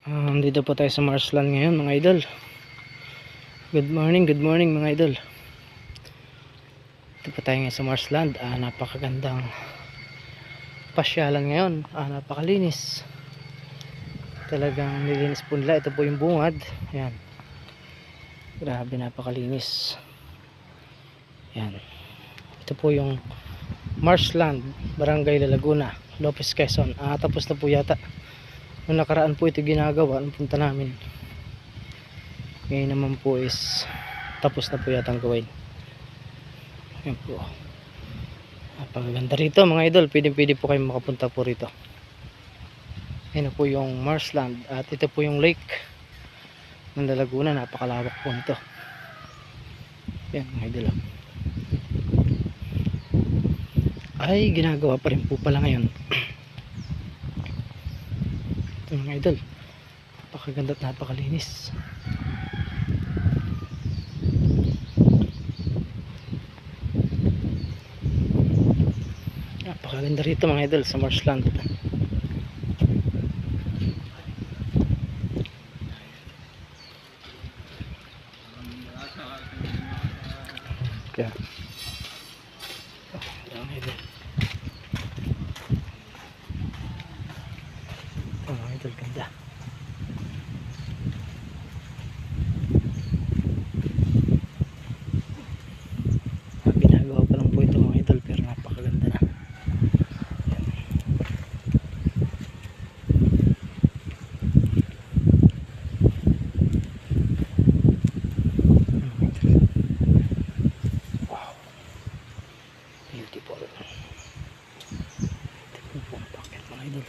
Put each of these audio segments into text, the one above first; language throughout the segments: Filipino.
Dito po tayo sa Marsland ngayon mga idol. Good morning mga idol. Dito po tayo ngayon sa Marsland. Napakagandang pasyalan ngayon. Napakalinis. Talagang nilinis po nila. Ito po yung bungad. Ayan. Grabe, napakalinis. Ayan. Ito po yung Marsland, Barangay La Laguna, Lopez, Quezon. Tapos na po yata. Nung nakaraan po ito ginagawa nung punta namin. Ngayon naman po is tapos na po yata ang gawin. Ayan po. Napakaganda rito mga idol. Pwede po kayo makapunta po rito. Ayan po yung Marsland. At ito po yung lake ng La Laguna. Napakalawak po nito. Ayan mga idol. Ay ginagawa pa rin po pala ngayon. Ito mga idol. Napakaganda at napakalinis. Napakaganda rito mga idol sa Marsland. Kaya mga idol. Ito mga idol, ganda. Ginagawa pa lang po ito mga idol, pero napakaganda na. Wow, beautiful. Ito po ang paket mga idol.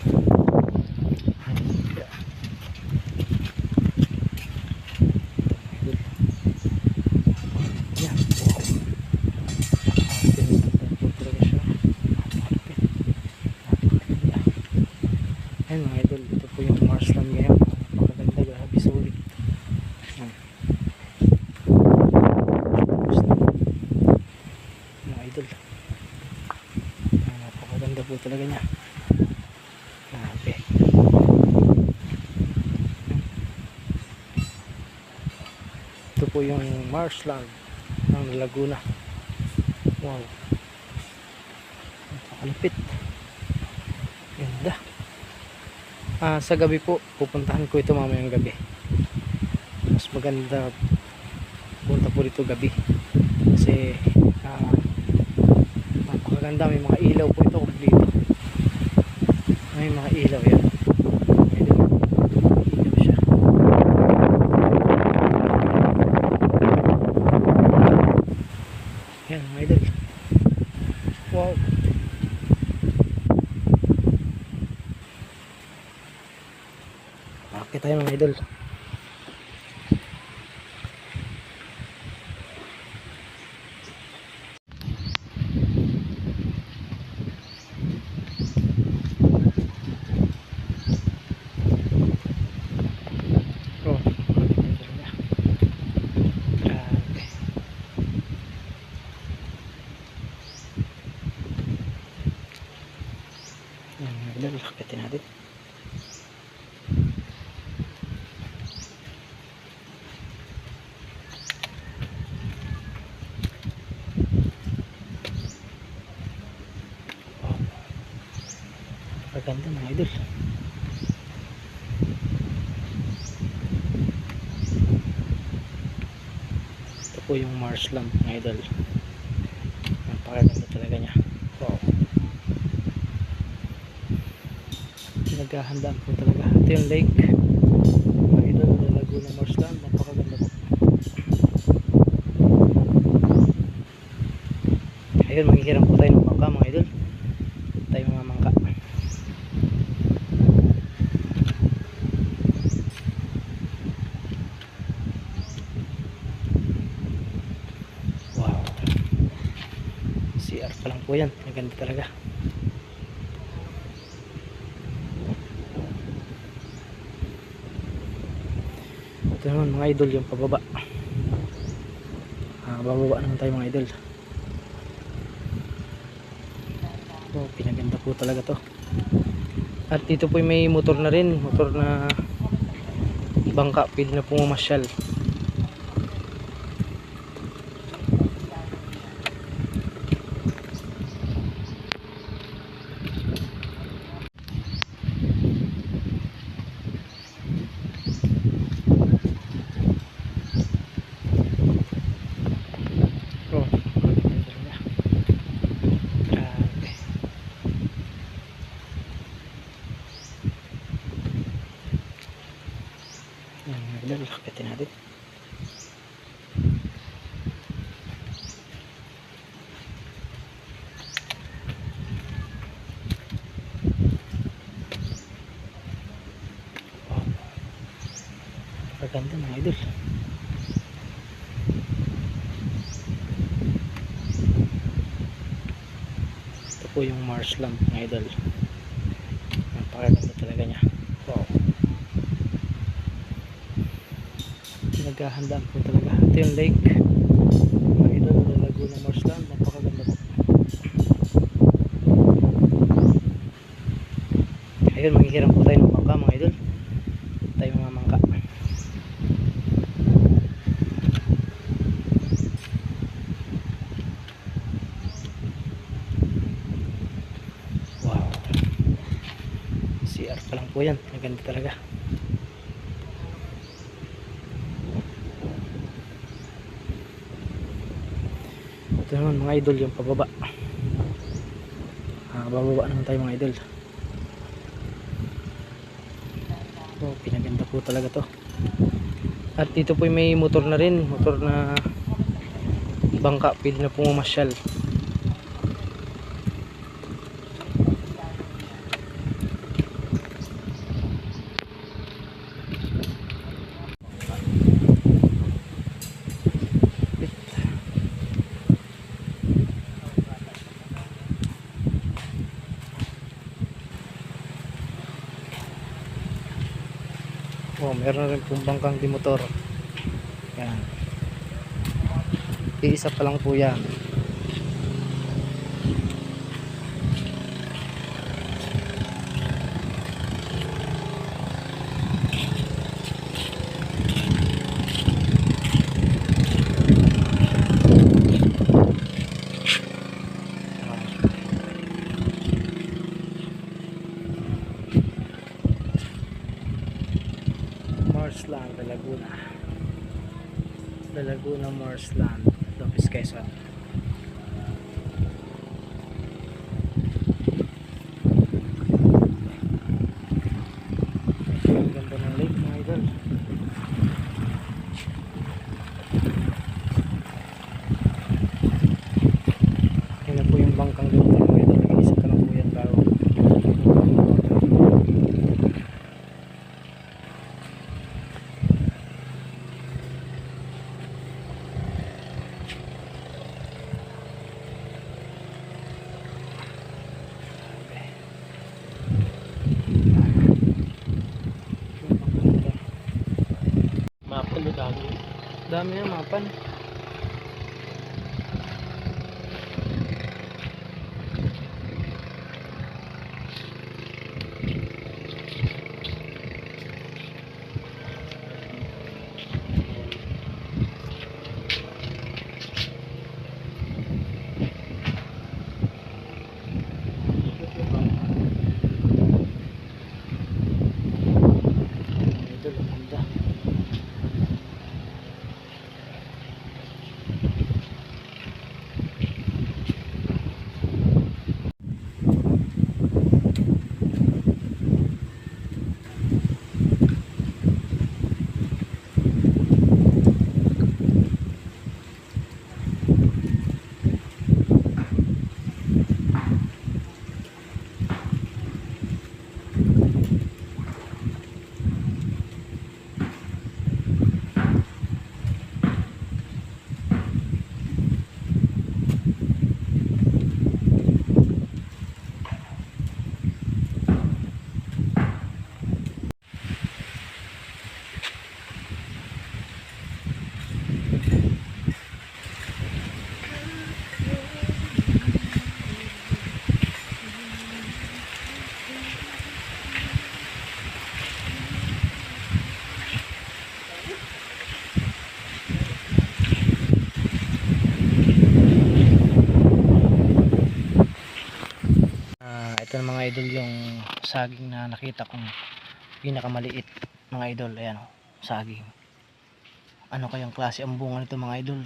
Ayan mga idol, ito po yung Marsland ngayon. Napakaganda, grabe, sulit. Mga idol, napakaganda po talaga niya. Grabe. Ito po yung Marsland ng Laguna. Wow, napakalapit. Ganda. Sa gabi po pupuntahan ko ito mamayang gabi. Mas maganda punta po dito gabi kasi napakaganda. May mga ilaw po ito dito. May mga ilaw yan. Ilaw siya. Yan mga idol. Wow. Akit tayo mga idol. Oh, grabe. Yan mga idol, akitin natin. Maganda mga idol. Ito po yung Marsland mga idol. Napakaganda talaga niya. Wow. Naghahandaan po talaga. Ito yung lake mga idol, Laguna Marsland. Napakaganda po. Ayun, maghihiram po tayo ng bangka mga idol. Tayo mga mangka. Wow, CR pa lang po yan. Maganda talaga. Ito naman mga idol yung pababa. Bababa naman tayo mga idol. Oh, pinaganda po talaga to. At dito po may motor na rin, motor na bangka, pwede na pong mamasyal. Oh, grabe. Yan, magdala, lakitin natin. Oh, maganda mga idol. Ito po yung marshland mga idol. Napakaganda talaga niya. Wow, naghahandaan po talaga. Ito yung lake mga idol, Laguna Marshland. Napakaganda po. Ayun, maghihiram po tayo ng bangka mga idol. Tayo mga mangka. Wow, CR pa lang po yan. Maganda talaga. Ito naman mga idol yung pababa. Bababa naman tayo mga idol. Oh, pinaganda po talaga to. At dito po may motor na rin, motor na bangka, pwede na pong mamasyal. Oh, meron rin pong bangkang di motor. Yan. Iisa pa lang po yan. Marshland, The Laguna Marshland, Lopez, Quezon. Ang ganda ng lake mga idol. Yan po yung bangkang doon mga idol. Nag-isa ka lang po yan tao. Mapan na dami. Dami na mapan. Ito lang ganda. idol yung saging na nakita kong pinakamaliit mga idol. Ayan oh, saging. Ano kayang klase ang bunga nito mga idol?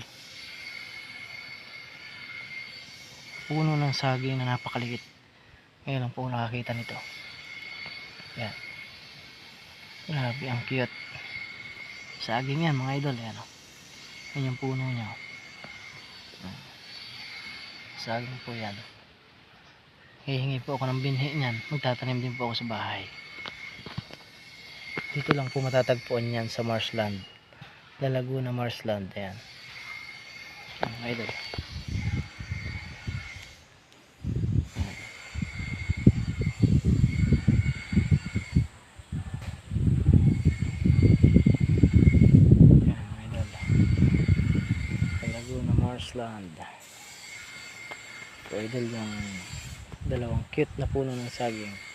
Puno ng saging na napakaliit. Ngayon lang po nakakita nito. Ayan. Grabe ang cute. Saging yan mga idol. Ayan oh. Yan yung puno niya. Saging po yan. Hihingi po ako ng binhi niyan. Magtatanim din po ako sa bahay. Dito lang po matatagpuan yan sa marshland. La Laguna marshland. Ayan. Mga idol. Ayan mga idol. La Laguna marshland. Ito idol yung dalawang cute na puno ng saging.